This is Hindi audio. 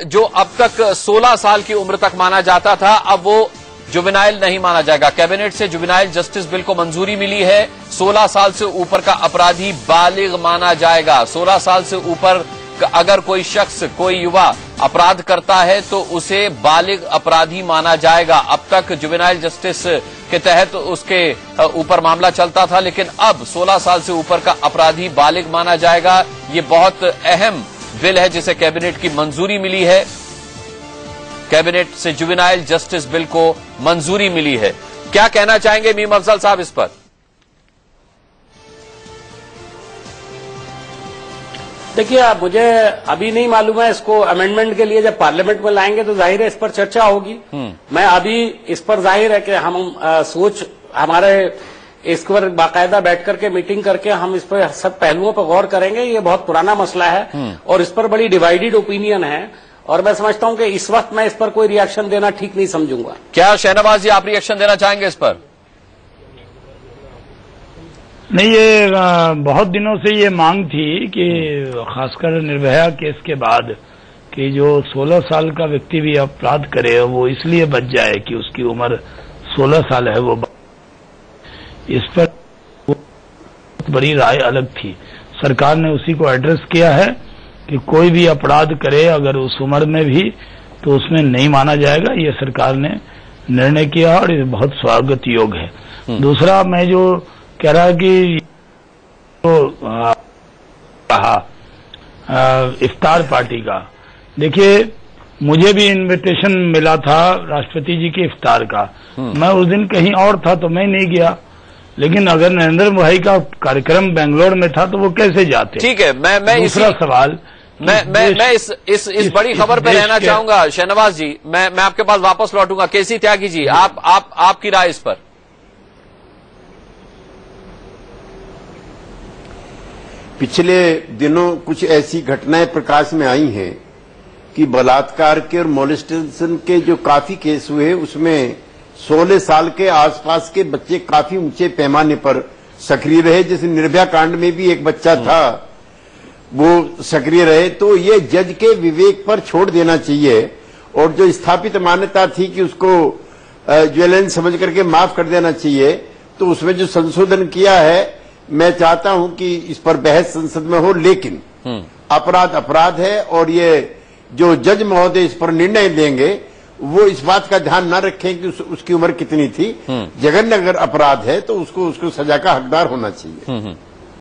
जो अब तक 16 साल की उम्र तक माना जाता था, अब वो जुवेनाइल नहीं माना जाएगा। कैबिनेट से जुवेनाइल जस्टिस बिल को मंजूरी मिली है। 16 साल से ऊपर का अपराधी बालिग माना जाएगा। 16 साल से ऊपर अगर कोई शख्स, कोई युवा अपराध करता है तो उसे बालिग अपराधी माना जाएगा। अब तक जुवेनाइल जस्टिस के तहत उसके ऊपर मामला चलता था, लेकिन अब 16 साल से ऊपर का अपराधी बालिग माना जाएगा। ये बहुत अहम बिल है जिसे कैबिनेट की मंजूरी मिली है। कैबिनेट से जुवेनाइल जस्टिस बिल को मंजूरी मिली है। क्या कहना चाहेंगे मीम अफजल साहब इस पर? देखिए, मुझे अभी नहीं मालूम है। इसको अमेंडमेंट के लिए जब पार्लियामेंट में लाएंगे तो जाहिर है इस पर चर्चा होगी। मैं अभी इस पर जाहिर है कि हम हमारे इस पर बाकायदा बैठ करके मीटिंग करके हम इस पर सब पहलुओं पर गौर करेंगे। ये बहुत पुराना मसला है और इस पर बड़ी डिवाइडेड ओपिनियन है और मैं समझता हूं कि इस वक्त मैं इस पर कोई रिएक्शन देना ठीक नहीं समझूंगा। क्या शहनवाज जी आप रिएक्शन देना चाहेंगे इस पर? नहीं, ये बहुत दिनों से ये मांग थी कि खासकर निर्भया केस के बाद कि जो 16 साल का व्यक्ति भी अपराध करे वो इसलिए बच जाए कि उसकी उम्र 16 साल है। वो इस पर बड़ी राय अलग थी। सरकार ने उसी को एड्रेस किया है कि कोई भी अपराध करे अगर उस उम्र में भी तो उसमें नहीं माना जाएगा। ये सरकार ने निर्णय किया और ये बहुत स्वागत योग्य है। दूसरा, मैं जो कह रहा कि कहा इफ्तार पार्टी का, देखिए मुझे भी इनविटेशन मिला था राष्ट्रपति जी के इफ्तार का। मैं उस दिन कहीं और था तो मैं नहीं गया, लेकिन अगर नरेंद्र भाई का कार्यक्रम बेंगलोर में था तो वो कैसे जाते? ठीक है, मैं दूसरा सवाल, मैं इस बड़ी खबर पे रहना चाहूंगा। शहनवाज जी, मैं आपके पास वापस लौटूंगा। केसी त्यागी जी, आपकी राय इस पर? पिछले दिनों कुछ ऐसी घटनाएं प्रकाश में आई हैं कि बलात्कार के और मोलेस्टेशन के जो काफी केस हुए उसमें 16 साल के आसपास के बच्चे काफी ऊंचे पैमाने पर सक्रिय रहे। जैसे निर्भया कांड में भी एक बच्चा था, वो सक्रिय रहे। तो ये जज के विवेक पर छोड़ देना चाहिए और जो स्थापित मान्यता थी कि उसको ज्वेलन समझ करके माफ कर देना चाहिए, तो उसमें जो संशोधन किया है, मैं चाहता हूं कि इस पर बहस संसद में हो। लेकिन अपराध अपराध है और ये जो जज महोदय इस पर निर्णय देंगे वो इस बात का ध्यान न रखें कि उसकी उम्र कितनी थी। जघन्य अगर अपराध है तो उसको सजा का हकदार होना चाहिए।